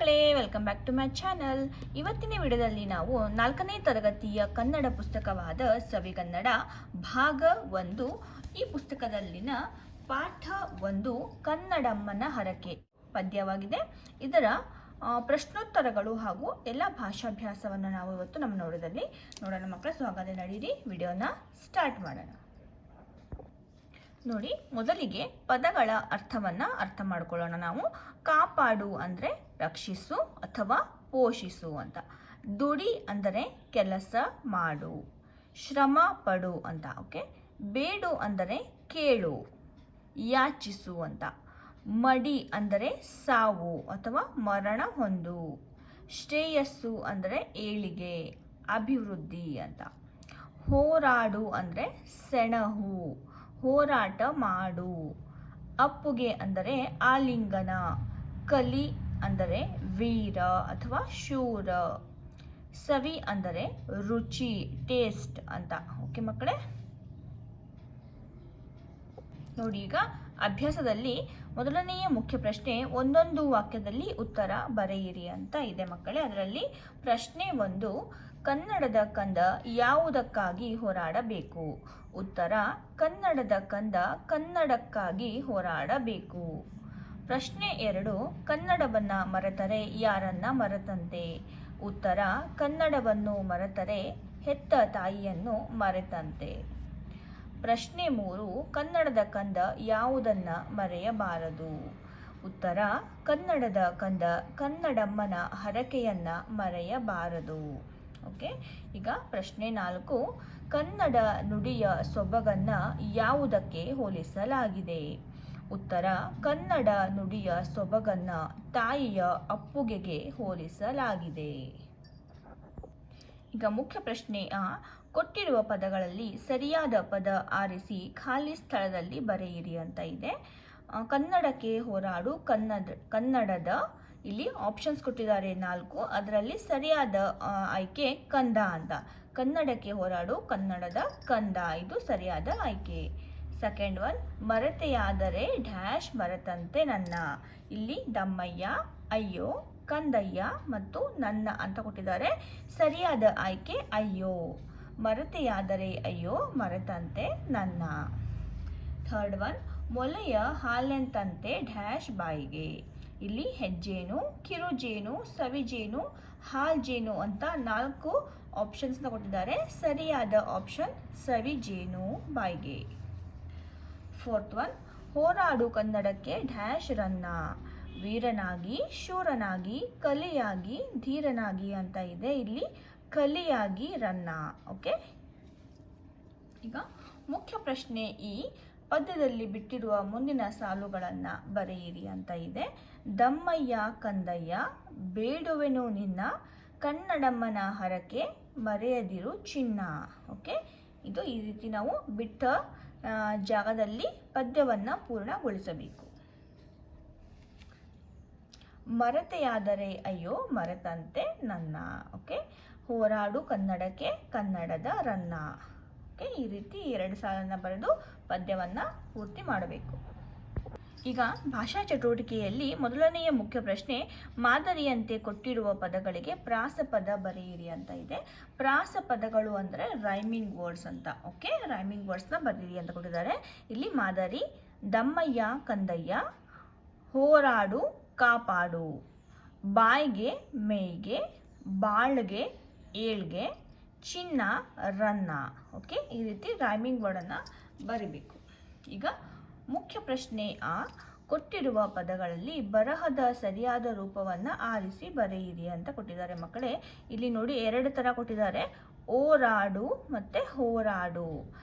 ಮಕ್ಕಳೇ, welcome back to my channel. ಇವತ್ತಿನ ವಿಡಿಯೋದಲ್ಲಿ ನಾವು 4ನೇ ತರಗತಿಯ ಕನ್ನಡ ಪುಸ್ತಕವಾದ ಸವಿಗನ್ನಡ ಭಾಗ 1 ಈ ಪುಸ್ತಕದಲ್ಲಿನ ಪಾಠ 1 ಕನ್ನಡಮ್ಮನ ಹರಕೆ ಪದ್ಯವಾಗಿದೆ. ಇದರ ಪ್ರಶ್ನೋತ್ತರಗಳು ಹಾಗೂ ಎಲ್ಲ ಭಾಷಾಭ್ಯಾಸವನ್ನು ನಾವು ಇವತ್ತು ನಮ್ಮ ನೋಡೋದಲ್ಲಿ ನೋಡೋಣ ಮಕ್ಕಳ. ಸೊ ಹಾಗಾದರೆ ನಡೀರಿ ವಿಡಿಯೋನ ಸ್ಟಾರ್ಟ್ ಮಾಡೋಣ. ನೋಡಿ, ಮೊದಲಿಗೆ ಪದಗಳ ಅರ್ಥ ಮಾಡ್ಕೊಳ್ಳೋಣ ನಾವು. ಕಾಪಾಡು ಅಂದರೆ ರಕ್ಷಿಸು ಅಥವಾ ಪೋಷಿಸು ಅಂತ. ದುಡಿ ಅಂದರೆ ಕೆಲಸ ಮಾಡು. ಶ್ರಮ ಪಡು ಅಂತ. ಓಕೆ. ಬೇಡು ಅಂದರೆ ಕೇಳು, ಯಾಚಿಸು ಅಂತ. ಮಡಿ ಅಂದರೆ ಸಾವು ಅಥವಾ ಮರಣ ಹೊಂದು. ಶ್ರೇಯಸ್ಸು ಅಂದರೆ ಏಳಿಗೆ, ಅಭಿವೃದ್ಧಿ ಅಂತ. ಹೋರಾಡು ಅಂದರೆ ಸೆಣಹು, ಹೋರಾಟ ಮಾಡು. ಅಪ್ಪುಗೆ ಅಂದರೆ ಆಲಿಂಗನ. ಕಲಿ ಅಂದರೆ ವೀರ ಅಥವಾ ಶೂರ. ಸವಿ ಅಂದರೆ ರುಚಿ, ಟೇಸ್ಟ್ ಅಂತ. ಓಕೆ ಮಕ್ಕಳೇ, ನೋಡಿ ಈಗ ಅಭ್ಯಾಸದಲ್ಲಿ ಮೊದಲನೆಯ ಮುಖ್ಯ ಪ್ರಶ್ನೆ, ಒಂದೊಂದು ವಾಕ್ಯದಲ್ಲಿ ಉತ್ತರ ಬರೆಯಿರಿ ಅಂತ ಇದೆ ಮಕ್ಕಳೇ. ಅದರಲ್ಲಿ ಪ್ರಶ್ನೆ 1, ಕನ್ನಡದ ಕಂದ ಯಾವುದಕ್ಕಾಗಿ ಹೋರಾಡಬೇಕು? ಉತ್ತರ, ಕನ್ನಡದ ಕಂದ ಕನ್ನಡಕ್ಕಾಗಿ ಹೋರಾಡಬೇಕು. ಪ್ರಶ್ನೆ 2, ಕನ್ನಡವನ್ನ ಮರೆತರೆ ಯಾರನ್ನ ಮರೆತಂತೆ? ಉತ್ತರ, ಕನ್ನಡವನ್ನು ಮರೆತರೆ ಹೆತ್ತ ತಾಯಿಯನ್ನು ಮರೆತಂತೆ. ಪ್ರಶ್ನೆ 3, ಕನ್ನಡದ ಕಂದ ಯಾವುದನ್ನ ಮರೆಯಬಾರದು? ಉತ್ತರ, ಕನ್ನಡದ ಕಂದ ಕನ್ನಡಮ್ಮನ ಹರಕೆಯನ್ನ ಮರೆಯಬಾರದು. ಓಕೆ. ಈಗ ಪ್ರಶ್ನೆ 4, ಕನ್ನಡ ನುಡಿಯ ಸೊಬಗನ್ನ ಯಾವುದಕ್ಕೆ ಹೋಲಿಸಲಾಗಿದೆ? ಉತ್ತರ, ಕನ್ನಡ ನುಡಿಯ ಸೊಬಗನ್ನ ತಾಯಿಯ ಅಪ್ಪುಗೆಗೆ ಹೋಲಿಸಲಾಗಿದೆ. ಈಗ ಮುಖ್ಯ ಪ್ರಶ್ನೆ ಕೊಟ್ಟಿರುವ ಪದಗಳಲ್ಲಿ ಸರಿಯಾದ ಪದ ಆರಿಸಿ ಖಾಲಿ ಸ್ಥಳದಲ್ಲಿ ಬರೆಯಿರಿ ಅಂತ ಇದೆ. ಕನ್ನಡಕ್ಕೆ ಹೋರಾಡು, ಕನ್ನಡದ ಇಲ್ಲಿ ಆಪ್ಷನ್ಸ್ ಕೊಟ್ಟಿದ್ದಾರೆ 4. ಅದರಲ್ಲಿ ಸರಿಯಾದ ಆಯ್ಕೆ ಕಂದ ಅಂತ. ಕನ್ನಡಕ್ಕೆ ಹೋರಾಡು, ಕನ್ನಡದ ಕಂದ, ಇದು ಸರಿಯಾದ ಆಯ್ಕೆ. ಸೆಕೆಂಡ್ ಒನ್, ಮರೆತೆಯಾದರೆ ಡ್ಯಾಶ್ ಮರೆತಂತೆ ನನ್ನ. ಇಲ್ಲಿ ದಮ್ಮಯ್ಯ, ಅಯ್ಯೋ, ಕಂದಯ್ಯ ಮತ್ತು ನನ್ನ ಅಂತ ಕೊಟ್ಟಿದ್ದಾರೆ. ಸರಿಯಾದ ಆಯ್ಕೆ ಅಯ್ಯೋ. ಮರೆತೆಯಾದರೆ ಅಯ್ಯೋ, ಮರೆತಂತೆ ನನ್ನ. ಥರ್ಡ್ ಒನ್, ಮೊಲೆಯ ಹಾಲೆಂತಂತೆ ಡ್ಯಾಶ್ ಬಾಯಿಗೆ. ಇಲ್ಲಿ ಹೆಜ್ಜೇನು, ಕಿರುಜೇನು, ಸವಿಜೇನು, ಹಾಲ್ಜೇನು ಅಂತ 4 ಆಪ್ಷನ್ಸ್ನ ಕೊಟ್ಟಿದ್ದಾರೆ. ಸರಿಯಾದ ಆಪ್ಷನ್ ಸವಿಜೇನು ಬಾಯಿಗೆ. ಫೋರ್ತ್ ಒನ್, ಹೋರಾಡು ಕನ್ನಡಕ್ಕೆ ಡ್ಯಾಶ್ ರನ್ನ. ವೀರನಾಗಿ, ಶೂರನಾಗಿ, ಕಲಿಯಾಗಿ, ಧೀರನಾಗಿ ಅಂತ ಇದೆ. ಇಲ್ಲಿ ಕಲಿಯಾಗಿ ರನ್ನ. ಓಕೆ. ಈಗ ಮುಖ್ಯ ಪ್ರಶ್ನೆ, ಈ ಪದ್ಯದಲ್ಲಿ ಬಿಟ್ಟಿರುವ ಮುಂದಿನ ಸಾಲುಗಳನ್ನು ಬರೆಯಿರಿ ಅಂತ ಇದೆ. ದಮ್ಮಯ್ಯ ಕಂದಯ್ಯ ಬೇಡುವೆನು ನಿನ್ನ, ಕನ್ನಡಮ್ಮನ ಹರಕೆ ಮರೆಯದಿರು ಚಿನ್ನ. ಓಕೆ. ಇದು ಈ ರೀತಿ ನಾವು ಬಿಟ್ಟ ಜಾಗದಲ್ಲಿ ಪದ್ಯವನ್ನು ಪೂರ್ಣಗೊಳಿಸಬೇಕು. ಮರೆತೆಯಾದರೆ ಅಯ್ಯೋ, ಮರೆತಂತೆ ನನ್ನ. ಓಕೆ. ಹೋರಾಡು ಕನ್ನಡಕ್ಕೆ ಕನ್ನಡದ ರನ್ನ. ಓಕೆ. ಈ ರೀತಿ 2 ಸಾಲನ್ನು ಬರೆದು ಪದ್ಯವನ್ನು ಪೂರ್ತಿ ಮಾಡಬೇಕು. ಈಗ ಭಾಷಾ ಚಟುವಟಿಕೆಯಲ್ಲಿ ಮೊದಲನೆಯ ಮುಖ್ಯ ಪ್ರಶ್ನೆ, ಮಾದರಿಯಂತೆ ಕೊಟ್ಟಿರುವ ಪದಗಳಿಗೆ ಪ್ರಾಸಪದ ಬರೆಯಿರಿ ಅಂತ ಇದೆ. ಪ್ರಾಸಪದಗಳು ಅಂದರೆ ರೈಮಿಂಗ್ ವರ್ಡ್ಸ್ ಅಂತ. ಓಕೆ. ರೈಮಿಂಗ್ ವರ್ಡ್ಸ್ನ ಬರೆಯಿರಿ ಅಂತ ಕೊಟ್ಟಿದ್ದಾರೆ. ಇಲ್ಲಿ ಮಾದರಿ, ದಮ್ಮಯ್ಯ ಕಂದಯ್ಯ, ಹೋರಾಡು ಕಾಪಾಡು, ಬಾಯ್ಗೆ ಮೇಯ್ಗೆ, ಬಾಳ್ಗೆ ಏಳ್ಗೆ, ಚಿನ್ನ ರನ್ನ. ಓಕೆ. ಈ ರೀತಿ ರೈಮಿಂಗ್ ವರ್ಡನ್ನು ಬರಿಬೇಕು. ಈಗ ಮುಖ್ಯ ಪ್ರಶ್ನೆ ಕೊಟ್ಟಿರುವ ಪದಗಳಲ್ಲಿ ಬರಹದ ಸರಿಯಾದ ರೂಪವನ್ನು ಆರಿಸಿ ಬರೆಯಿರಿ ಅಂತ ಕೊಟ್ಟಿದ್ದಾರೆ ಮಕ್ಕಳೇ. ಇಲ್ಲಿ ನೋಡಿ 2 ಥರ ಕೊಟ್ಟಿದ್ದಾರೆ, ಓರಾಡು ಮತ್ತು ಹೋರಾಡು.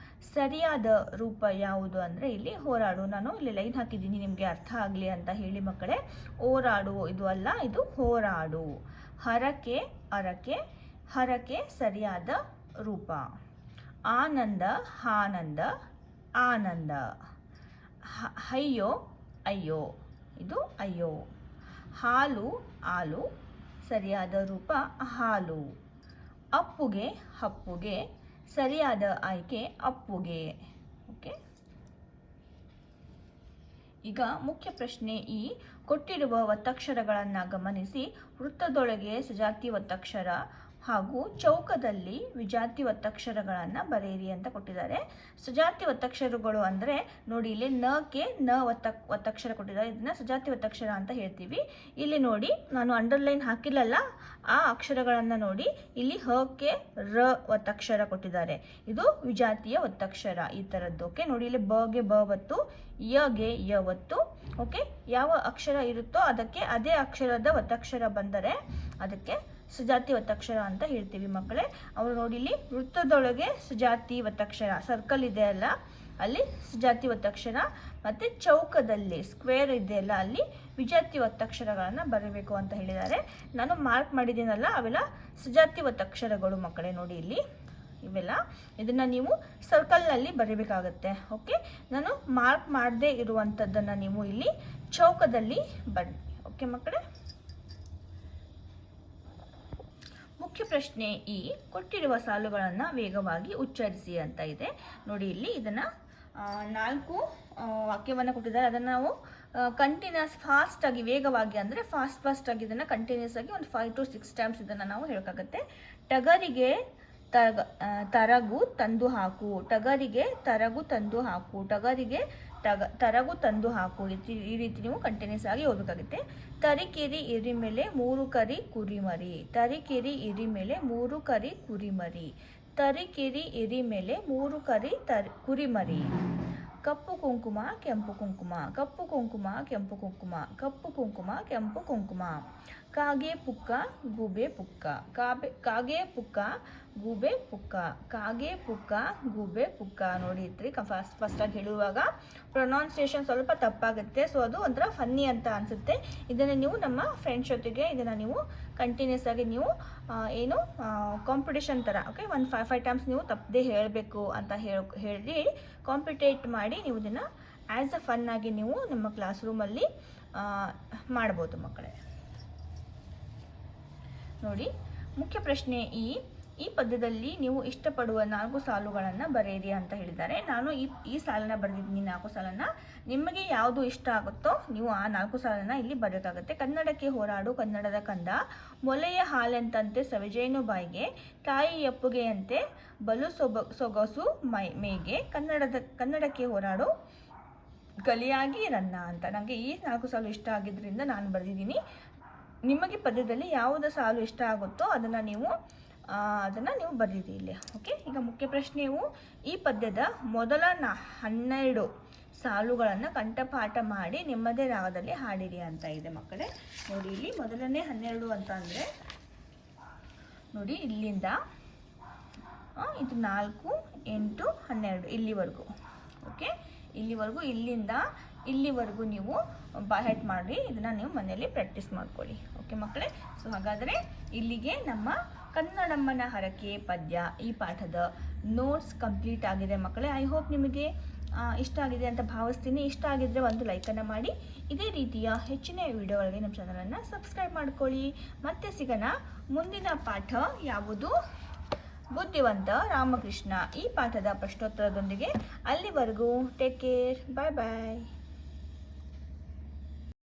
ಸರಿಯಾದ ರೂಪ ಯಾವುದು ಅಂದರೆ ಇಲ್ಲಿ ಹೋರಾಡು. ನಾನು ಇಲ್ಲಿ ಲೈನ್ ಹಾಕಿದ್ದೀನಿ ನಿಮಗೆ ಅರ್ಥ ಆಗಲಿ ಅಂತ ಹೇಳಿ ಮಕ್ಕಳೇ. ಓರಾಡು ಇದು ಅಲ್ಲ, ಇದು ಹೋರಾಡು. ಹರಕೆ ಅರಕೆ, ಹರಕೆ ಸರಿಯಾದ ರೂಪ. ಆನಂದ ಹಾನಂದ, ಆನಂದ. ಅಯ್ಯೋ ಅಯ್ಯೋ, ಇದು ಅಯ್ಯೋ. ಹಾಲು ಆಲು, ಸರಿಯಾದ ರೂಪ ಹಾಲು. ಅಪ್ಪುಗೆ ಹಪ್ಪುಗೆ, ಸರಿಯಾದ ಆಯ್ಕೆ ಅಪ್ಪುಗೆ. ಓಕೆ. ಈಗ ಮುಖ್ಯ ಪ್ರಶ್ನೆ, ಈ ಕೊಟ್ಟಿರುವ ಒತ್ತಕ್ಷರಗಳನ್ನು ಗಮನಿಸಿ ವೃತ್ತದೊಳಗೆ ಸಜಾತಿ ಒತ್ತಕ್ಷರ ಹಾಗೂ ಚೌಕದಲ್ಲಿ ವಿಜಾತಿ ಒತ್ತಕ್ಷರಗಳನ್ನು ಬರೆಯಿರಿ ಅಂತ ಕೊಟ್ಟಿದ್ದಾರೆ. ಸಜಾತಿ ಒತ್ತಕ್ಷರಗಳು ಅಂದರೆ ನೋಡಿ, ಇಲ್ಲಿ ನಕ್ಕೆ ನ ಒತ್ತಕ್ಷರ ಕೊಟ್ಟಿದ್ದಾರೆ. ಇದನ್ನ ಸಜಾತಿ ಒತ್ತಕ್ಷರ ಅಂತ ಹೇಳ್ತೀವಿ. ಇಲ್ಲಿ ನೋಡಿ, ನಾನು ಅಂಡರ್ಲೈನ್ ಹಾಕಿಲ್ಲಲ್ಲ, ಆ ಅಕ್ಷರಗಳನ್ನು ನೋಡಿ, ಇಲ್ಲಿ ಹಕ್ಕೆ ರ ಒತ್ತಕ್ಷರ ಕೊಟ್ಟಿದ್ದಾರೆ. ಇದು ವಿಜಾತಿಯ ಒತ್ತಕ್ಷರ ಈ ಥರದ್ದು. ಓಕೆ, ನೋಡಿ ಇಲ್ಲಿ ಬಗೆ ಬ ಒತ್ತು, ಯಗೆ ಯ ಒತ್ತು. ಓಕೆ, ಯಾವ ಅಕ್ಷರ ಇರುತ್ತೋ ಅದಕ್ಕೆ ಅದೇ ಅಕ್ಷರದ ಒತ್ತಕ್ಷರ ಬಂದರೆ ಅದಕ್ಕೆ ಸಜಾತಿ ಒತ್ತಕ್ಷರ ಅಂತ ಹೇಳ್ತೀವಿ ಮಕ್ಕಳೇ. ಅವರು ನೋಡಿ, ಇಲ್ಲಿ ವೃತ್ತದೊಳಗೆ ಸಜಾತಿ ಒತ್ತಕ್ಷರ, ಸರ್ಕಲ್ ಇದೆ ಅಲ್ಲ, ಅಲ್ಲಿ ಸಜಾತಿ ಒತ್ತಕ್ಷರ, ಮತ್ತು ಚೌಕದಲ್ಲಿ ಸ್ಕ್ವೇರ್ ಇದೆಯಲ್ಲ, ಅಲ್ಲಿ ವಿಜಾತಿ ಒತ್ತಕ್ಷರಗಳನ್ನು ಬರೀಬೇಕು ಅಂತ ಹೇಳಿದ್ದಾರೆ. ನಾನು ಮಾರ್ಕ್ ಮಾಡಿದ್ದೀನಲ್ಲ, ಅವೆಲ್ಲ ಸಜಾತಿ ಒತ್ತಕ್ಷರಗಳು ಮಕ್ಕಳೇ. ನೋಡಿ ಇಲ್ಲಿ ಇವೆಲ್ಲ, ಇದನ್ನು ನೀವು ಸರ್ಕಲ್ನಲ್ಲಿ ಬರೀಬೇಕಾಗತ್ತೆ. ಓಕೆ, ನಾನು ಮಾರ್ಕ್ ಮಾಡದೇ ಇರುವಂಥದ್ದನ್ನು ನೀವು ಇಲ್ಲಿ ಚೌಕದಲ್ಲಿ ಬನ್ನಿ. ಓಕೆ ಮಕ್ಕಳೇ, ಮುಖ್ಯ ಪ್ರಶ್ನೆ ಈ ಕೊಟ್ಟಿರುವ ಸಾಲುಗಳನ್ನು ವೇಗವಾಗಿ ಉಚ್ಚರಿಸಿ ಅಂತ ಇದೆ. ನೋಡಿ ಇಲ್ಲಿ ಇದನ್ನು 4 ವಾಕ್ಯವನ್ನು ಕೊಟ್ಟಿದ್ದಾರೆ. ಅದನ್ನು ನಾವು ಕಂಟಿನ್ಯೂಸ್ ಫಾಸ್ಟಾಗಿ, ವೇಗವಾಗಿ ಅಂದರೆ ಫಾಸ್ಟ್ ಆಗಿ ಇದನ್ನು ಕಂಟಿನ್ಯೂಸ್ ಆಗಿ ಒಂದು 5 to 6 ಟೈಮ್ಸ್ ಇದನ್ನು ನಾವು ಹೇಳೋಕ್ಕಾಗತ್ತೆ. ಟಗರಿಗೆ ತರಗು ತಂದು ಹಾಕು, ಟಗರಿಗೆ ತರಗು ತಂದು ಹಾಕು, ಟಗರಿಗೆ ತರಗು ತಂದು ಹಾಕು. ಈ ರೀತಿ ನೀವು ಕಂಟಿನ್ಯೂಸ್ ಆಗಿ ಓದಬೇಕಾಗುತ್ತೆ. ತರೀಕೆರೆ ಇರಿ ಮೇಲೆ 3 ಕರಿ ಕುರಿಮರಿ, ತರೀಕೆರೆ ಇರಿ ಮೇಲೆ 3 ಕರಿ ಕುರಿಮರಿ, ತರೀಕೆರೆ ಇರಿ ಮೇಲೆ 3 ಕರಿ ಕುರಿಮರಿ. ಕಪ್ಪು ಕುಂಕುಮ ಕೆಂಪು ಕುಂಕುಮ, ಕಪ್ಪು ಕುಂಕುಮ ಕೆಂಪು ಕುಂಕುಮ, ಕಪ್ಪು ಕುಂಕುಮ ಕೆಂಪು ಕುಂಕುಮ. ಕಾಗೆ ಪುಕ್ಕ ಗೂಬೆ ಪುಕ್ಕ, ಕಾಗೆ ಪುಕ್ಕ ಗೂಬೆ ಪುಕ್ಕ, ಕಾಗೆ ಪುಕ್ಕ ಗೂಬೆ ಪುಕ್ಕ. ನೋಡಿ ಇತ್ರಿ, ಫಸ್ಟಾಗಿ ಹೇಳುವಾಗ ಪ್ರೊನೌನ್ಸಿಯೇಷನ್ ಸ್ವಲ್ಪ ತಪ್ಪಾಗುತ್ತೆ. ಸೊ ಅದು ಒಂಥರ ಫನ್ನಿ ಅಂತ ಅನಿಸುತ್ತೆ. ಇದನ್ನು ನೀವು ನಮ್ಮ ಫ್ರೆಂಡ್ಸ್ ಜೊತೆಗೆ ಇದನ್ನು ನೀವು ಕಂಟಿನ್ಯೂಸ್ ಆಗಿ ನೀವು ಏನು ಕಾಂಪಿಟೇಷನ್ ಥರ, ಓಕೆ, ಒಂದು 5 ಟೈಮ್ಸ್ ನೀವು ತಪ್ಪದೇ ಹೇಳಬೇಕು ಅಂತ ಹೇಳಿ ಕಾಂಪಿಟೇಟ್ ಮಾಡಿ ನೀವು ಇದನ್ನು ಆ್ಯಸ್ ಅ ಫನ್ ಆಗಿ ನೀವು ನಮ್ಮ ಕ್ಲಾಸ್ ರೂಮಲ್ಲಿ ಮಾಡ್ಬೋದು ಮಕ್ಕಳೇ. ನೋಡಿ, ಮುಖ್ಯ ಪ್ರಶ್ನೆ ಈ ಪದ್ಯದಲ್ಲಿ ನೀವು ಇಷ್ಟಪಡುವ 4 ಸಾಲುಗಳನ್ನು ಬರೆಯಿರಿ ಅಂತ ಹೇಳಿದ್ದಾರೆ. ನಾನು ಈ ಸಾಲನ್ನು ಬರೆದಿದ್ದೀನಿ, 4 ಸಾಲನ್ನು. ನಿಮಗೆ ಯಾವುದು ಇಷ್ಟ ಆಗುತ್ತೋ ನೀವು ಆ 4 ಸಾಲನ್ನು ಇಲ್ಲಿ ಬರೆಯೋಕ್ಕಾಗುತ್ತೆ. ಕನ್ನಡಕ್ಕೆ ಹೋರಾಡು ಕನ್ನಡದ ಕಂದ, ಮೊಲೆಯ ಹಾಲೆಂತಂತೆ ಸವಿಜೇನು ಬಾಯಿಗೆ, ತಾಯಿ ಅಪ್ಪುಗೆಯಂತೆ ಬಲು ಸೊಗಸು ಮೇಗೆ, ಕನ್ನಡಕ್ಕೆ ಹೋರಾಡು ಕಲಿಯಾಗಿ ರನ್ನ ಅಂತ. ನನಗೆ ಈ 4 ಸಾಲು ಇಷ್ಟ ಆಗಿದ್ದರಿಂದ ನಾನು ಬರೆದಿದ್ದೀನಿ. ನಿಮಗೆ ಪದ್ಯದಲ್ಲಿ ಯಾವುದೇ ಸಾಲು ಇಷ್ಟ ಆಗುತ್ತೋ ಅದನ್ನು ನೀವು ಬರೀರಿ ಇಲ್ಲಿ. ಓಕೆ, ಈಗ ಮುಖ್ಯ ಪ್ರಶ್ನೆಯು ಈ ಪದ್ಯದ ಮೊದಲ 12 ಸಾಲುಗಳನ್ನು ಕಂಠಪಾಠ ಮಾಡಿ ನಿಮ್ಮದೇ ರಾಗದಲ್ಲಿ ಹಾಡಿರಿ ಅಂತ ಇದೆ ಮಕ್ಕಳೇ. ನೋಡಿ ಇಲ್ಲಿ ಮೊದಲನೇ 12 ಅಂತ ಅಂದರೆ ನೋಡಿ ಇಲ್ಲಿಂದ ಇದು 4, 8, 12 ಇಲ್ಲಿವರೆಗೂ. ಓಕೆ, ಇಲ್ಲಿವರೆಗೂ, ಇಲ್ಲಿಂದ ಇಲ್ಲಿವರೆಗೂ ನೀವು ಬಾಯ್ ಮಾಡಿ ಇದನ್ನು ನೀವು ಮನೆಯಲ್ಲಿ ಪ್ರಾಕ್ಟೀಸ್ ಮಾಡ್ಕೊಳ್ಳಿ. ಓಕೆ ಮಕ್ಕಳೇ, ಸೊ ಹಾಗಾದರೆ ಇಲ್ಲಿಗೆ ನಮ್ಮ ಕನ್ನಡಮ್ಮನ ಹರಕೆ ಪದ್ಯ ಈ ಪಾಠದ ನೋಟ್ಸ್ ಕಂಪ್ಲೀಟ್ ಆಗಿದೆ ಮಕ್ಕಳೇ. ಐ ಹೋಪ್ ನಿಮಗೆ ಇಷ್ಟ ಆಗಿದೆ ಅಂತ ಭಾವಿಸ್ತೀನಿ. ಇಷ್ಟ ಆಗಿದ್ದರೆ ಒಂದು ಲೈಕನ್ನು ಮಾಡಿ. ಇದೇ ರೀತಿಯ ಹೆಚ್ಚಿನ ವಿಡಿಯೋಗಳಿಗೆ ನಮ್ಮ ಚಾನಲನ್ನು ಸಬ್ಸ್ಕ್ರೈಬ್ ಮಾಡ್ಕೊಳ್ಳಿ. ಮತ್ತೆ ಸಿಗೋಣ ಮುಂದಿನ ಪಾಠ ಯಾವುದು? ಬುದ್ಧಿವಂತ ರಾಮಕೃಷ್ಣ. ಈ ಪಾಠದ ಪ್ರಶ್ನೋತ್ತರದೊಂದಿಗೆ. ಅಲ್ಲಿವರೆಗೂ ಟೇಕ್ ಕೇರ್, ಬಾಯ್ ಬಾಯ್.